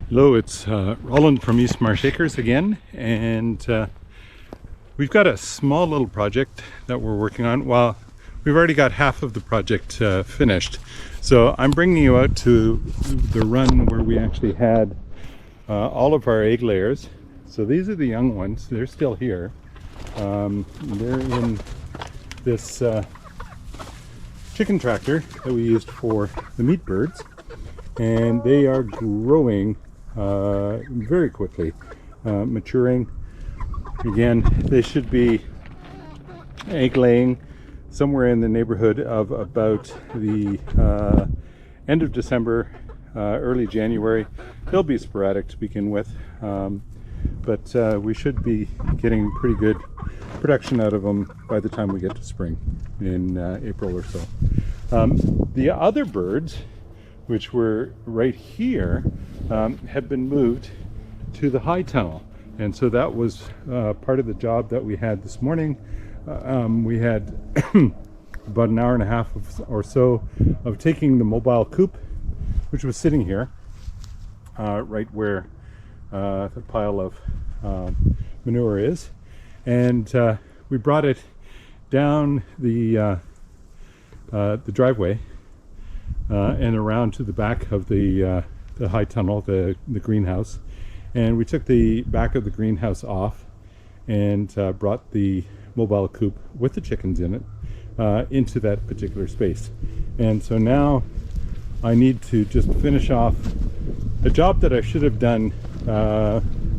Hello, it's Roland from East Marsh Acres again, and we've got a small little project that we're working on. Well, we've already got half of the project finished, so I'm bringing you out to the run where we actually had all of our egg layers. So these are the young ones. They're still here. They're in this chicken tractor that we used for the meat birds, and they are growing very quickly, maturing. Again, they should be egg laying somewhere in the neighborhood of about the end of December, early January. They'll be sporadic to begin with, but we should be getting pretty good production out of them by the time we get to spring in April or so. The other birds, which were right here, have been moved to the high tunnel, and so that was part of the job that we had this morning. We had about an hour and a half or so of taking the mobile coop, which was sitting here, right where the pile of manure is, and we brought it down the driveway and around to the back of the high tunnel, the greenhouse, and we took the back of the greenhouse off and brought the mobile coop with the chickens in it into that particular space. And so now I need to just finish off a job that I should have done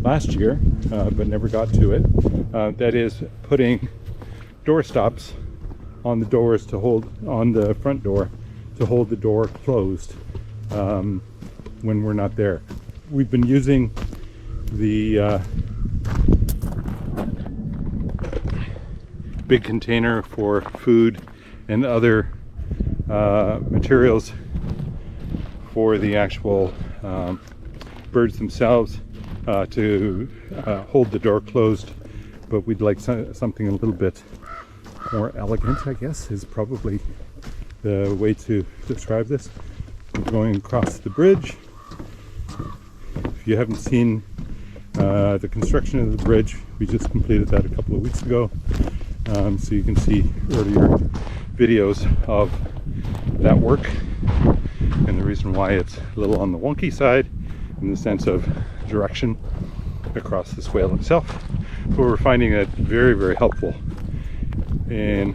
last year, but never got to it. That is putting door stops on the doors to hold, on the front door, to hold the door closed when we're not there. We've been using the big container for food and other materials for the actual birds themselves to hold the door closed, but we'd like something a little bit more elegant, I guess, is probably the way to describe this. We're going across the bridge. If you haven't seen the construction of the bridge, we just completed that a couple of weeks ago, so you can see earlier videos of that work, and the reason why it's a little on the wonky side in the sense of direction across the swale itself, but we're finding it very, very helpful in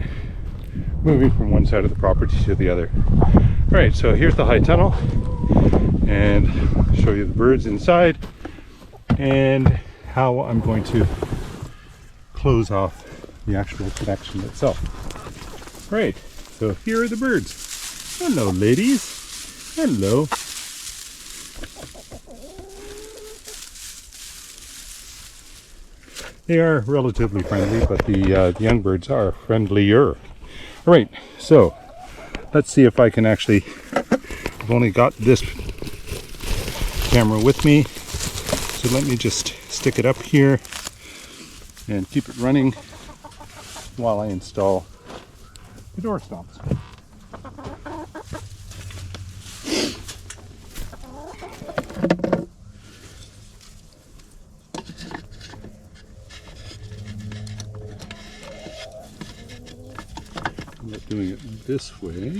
moving from one side of the property to the other. All right, so here's the high tunnel, and I'll show you the birds inside and how I'm going to close off the actual connection itself. All right, so here are the birds. Hello, ladies. Hello. They are relatively friendly, but the young birds are friendlier. All right, so let's see if I can actually, I've only got this camera with me, so let me just stick it up here and keep it running while I install the door stops. I'm not doing it this way.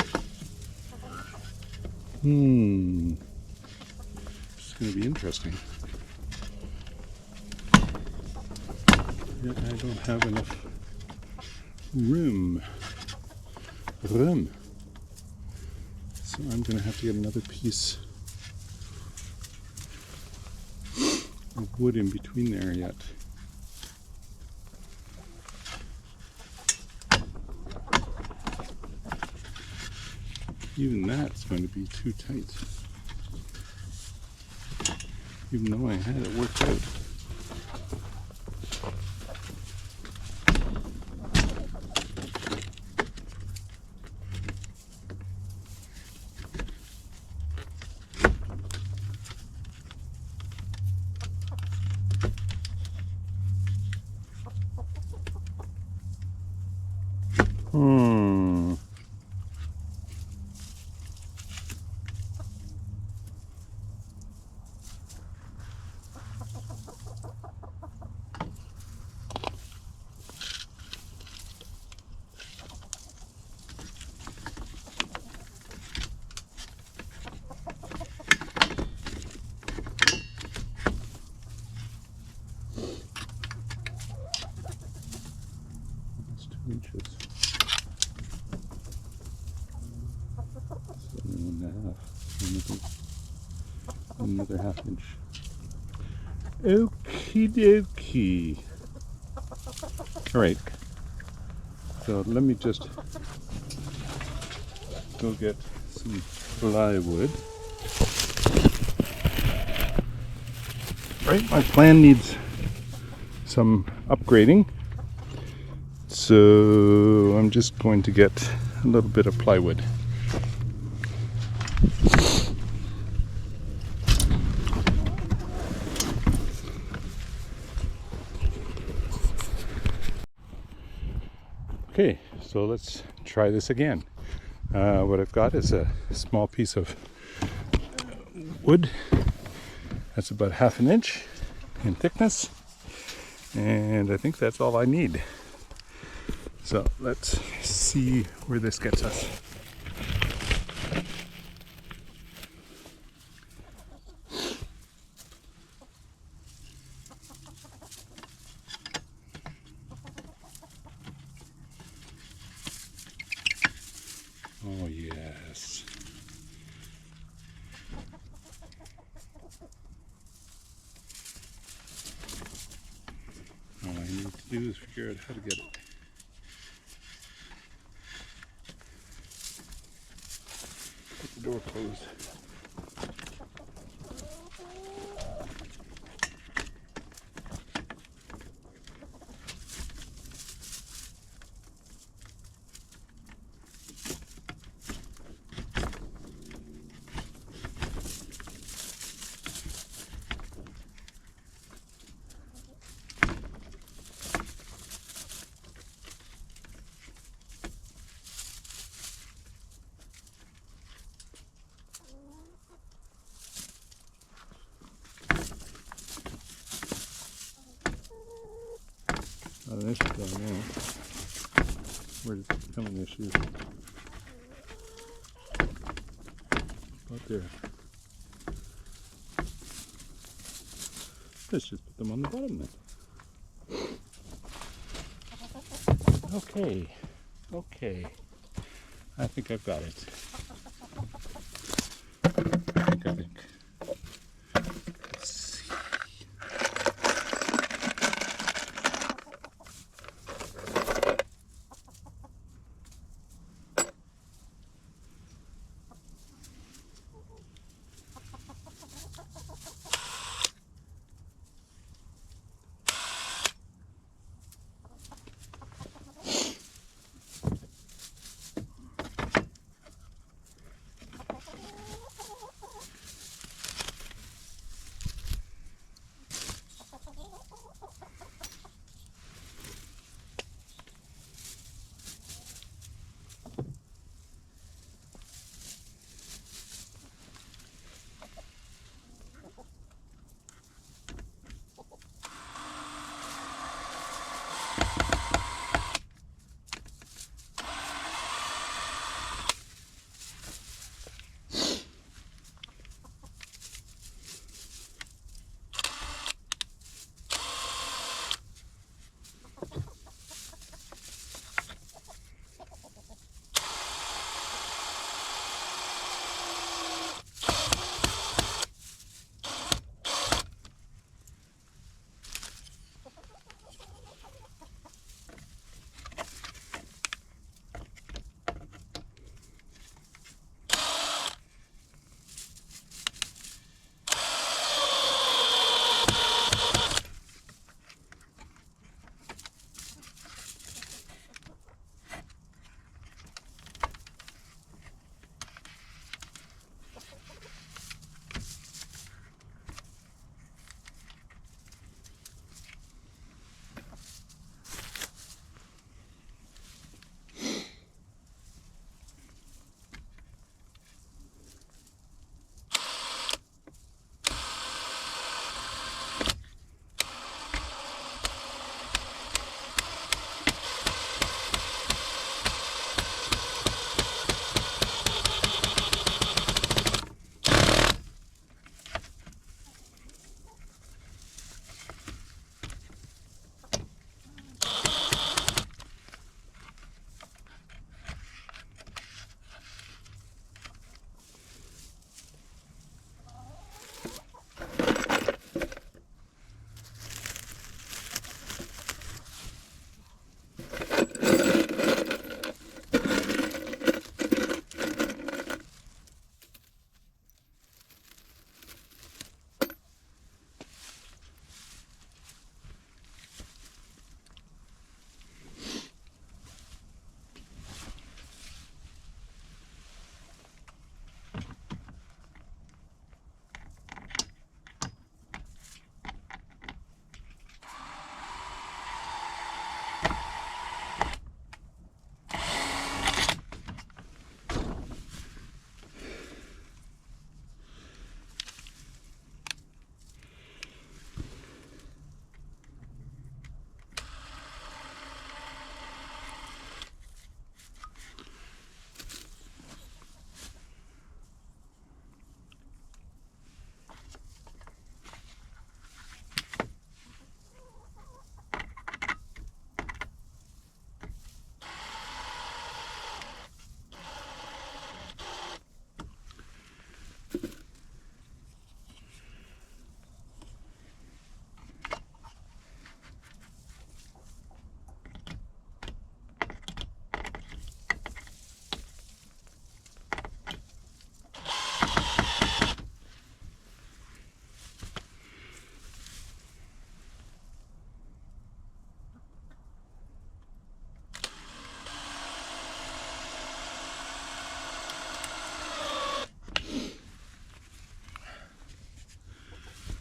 It's going to be interesting. I don't have enough room. So I'm going to have to get another piece of wood in between there yet. Even that's going to be too tight, even though I had it worked out. Another ½ inch. Okie dokie. All right. So let me just go get some plywood. Right, my plan needs some upgrading. So I'm just going to get a little bit of plywood. Okay, so let's try this again. What I've got is a small piece of wood that's about ½ inch in thickness, and I think that's all I need. So let's see where this gets us. Oh yes. All I need to do is figure out how to get it. Get the door closed. Oh, there she's going now. Where did it come in there? She's about there. Let's just put them on the bottom then. Okay, okay. I think I've got it. I think. Let's see.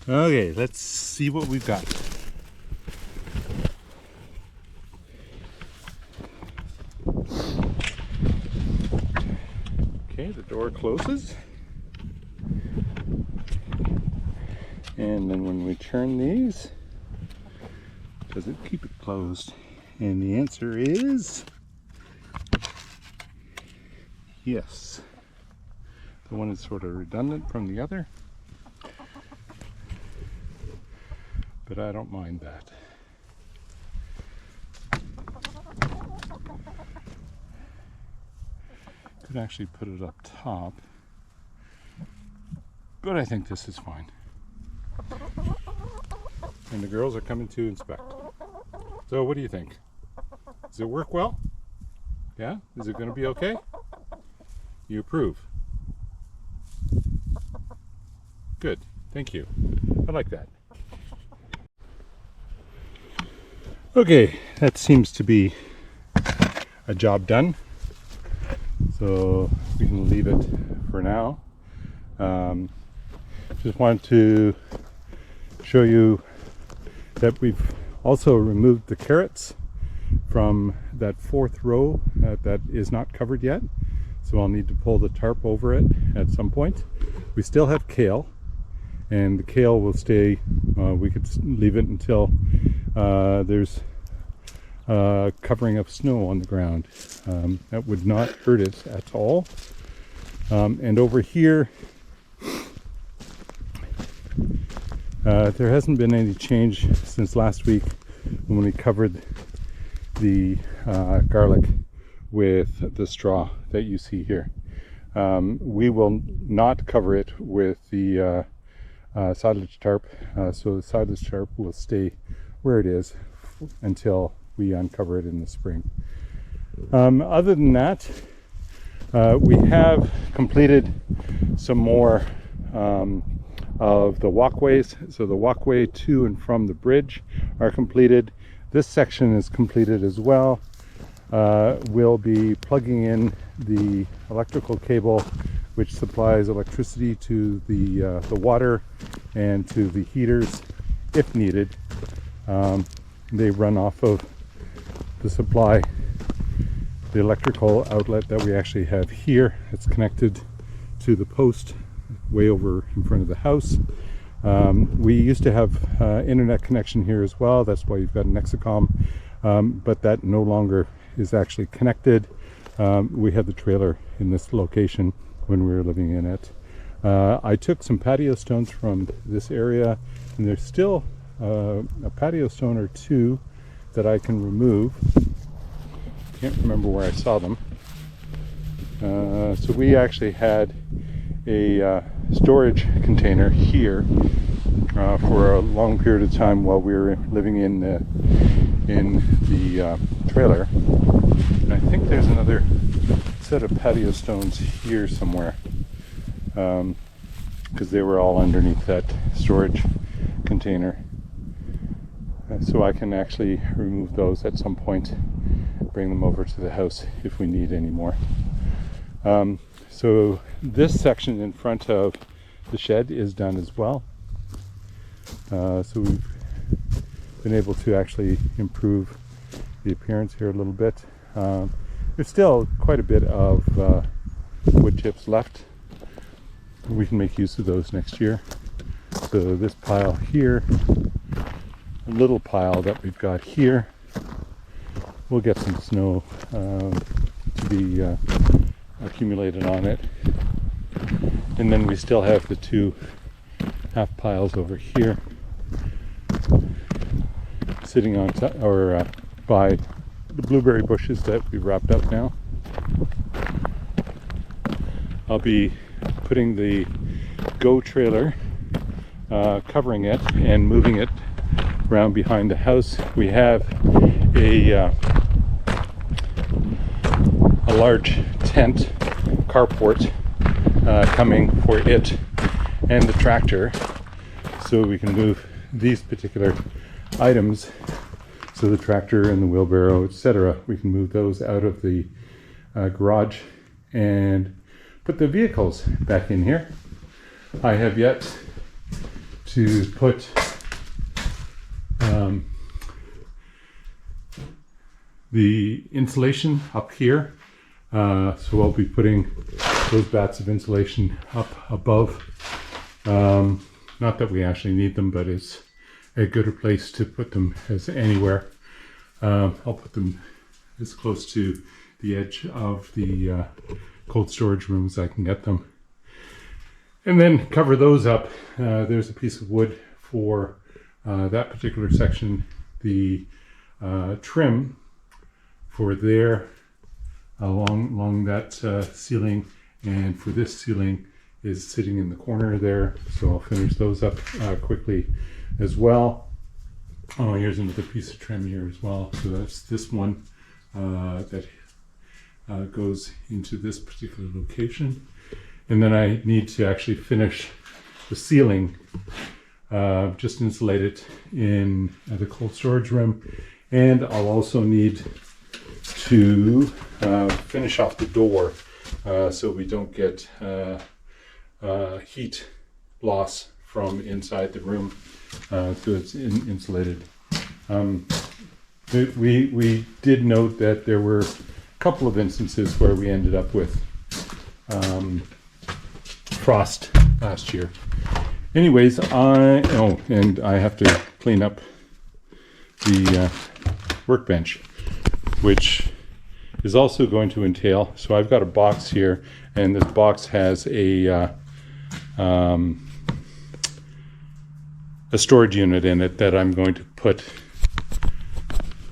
Okay, let's see what we've got. Okay, the door closes. And then when we turn these, does it keep it closed? And the answer is yes. The one is sort of redundant from the other, but I don't mind that. Could actually put it up top, but I think this is fine. And the girls are coming to inspect. So what do you think? Does it work well? Yeah? Is it going to be okay? You approve? Good. Thank you. I like that. Okay, that seems to be a job done. So we can leave it for now. Just wanted to show you that we've also removed the carrots from that fourth row that is not covered yet. So I'll need to pull the tarp over it at some point. We still have kale, and the kale will stay. We could leave it until there's covering of snow on the ground. That would not hurt it at all. And over here, there hasn't been any change since last week when we covered the garlic with the straw that you see here. We will not cover it with the silage tarp, so the silage tarp will stay where it is until we uncover it in the spring. Other than that, we have completed some more of the walkways. So the walkway to and from the bridge are completed. This section is completed as well. We'll be plugging in the electrical cable which supplies electricity to the water and to the heaters if needed. They run off of the supply, the electrical outlet that we actually have here. It's connected to the post way over in front of the house. We used to have internet connection here as well. That's why you've got an Nexicom, but that no longer is actually connected. We had the trailer in this location when we were living in it. I took some patio stones from this area, and there's still a patio stone or two that I can remove. Can't remember where I saw them. So we actually had a storage container here for a long period of time while we were living in the trailer. And I think there's another set of patio stones here somewhere, because they were all underneath that storage container. So I can actually remove those at some point, bring them over to the house if we need any more. So this section in front of the shed is done as well. So we've been able to actually improve the appearance here a little bit. There's still quite a bit of wood chips left. We can make use of those next year. So this pile here, a little pile that we've got here, we'll get some snow to be accumulated on it. And then we still have the two half piles over here sitting on top, or by the blueberry bushes that we've wrapped up now. I'll be putting the Go trailer, covering it and moving it around behind the house. We have a large tent carport coming for it and the tractor, so we can move these particular items. So the tractor and the wheelbarrow, etc., we can move those out of the garage and put the vehicles back in here. I have yet to put the insulation up here. So I'll be putting those bats of insulation up above. Not that we actually need them, but it's a gooder place to put them as anywhere. I'll put them as close to the edge of the cold storage room as I can get them. And then cover those up. There's a piece of wood for that particular section. The trim for there along that ceiling, and for this ceiling is sitting in the corner there. So I'll finish those up quickly as well. Oh, here's another piece of trim here as well. So that's this one that goes into this particular location. And then I need to actually finish the ceiling, just insulate it in the cold storage room. And I'll also need to finish off the door so we don't get heat loss from inside the room, so it's insulated. We did note that there were a couple of instances where we ended up with frost last year. Anyways, and I have to clean up the workbench, which is also going to entail, so I've got a box here, and this box has a storage unit in it that I'm going to put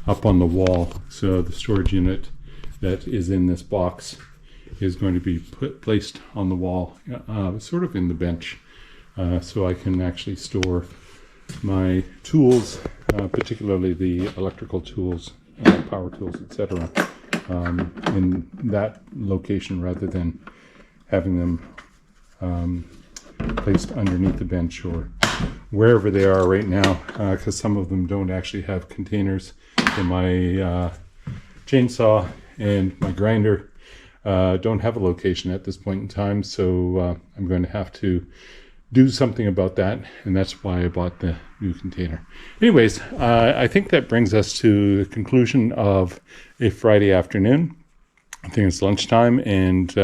up on the wall. So the storage unit that is in this box is going to be placed on the wall, sort of in the bench, so I can actually store my tools, particularly the electrical tools, power tools, etc., in that location rather than having them placed underneath the bench or wherever they are right now, because some of them don't actually have containers. In my chainsaw and my grinder don't have a location at this point in time, so I'm going to have to do something about that, and that's why I bought the new container. Anyways, I think that brings us to the conclusion of a Friday afternoon. I think it's lunchtime, and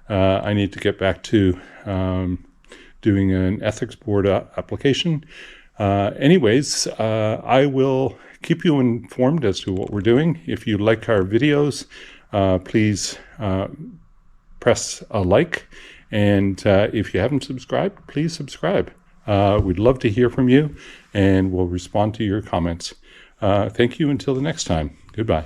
I need to get back to doing an ethics board application. Anyways, I will keep you informed as to what we're doing. If you like our videos, please press a like. And if you haven't subscribed, please subscribe. We'd love to hear from you, and we'll respond to your comments. Thank you until the next time. Goodbye.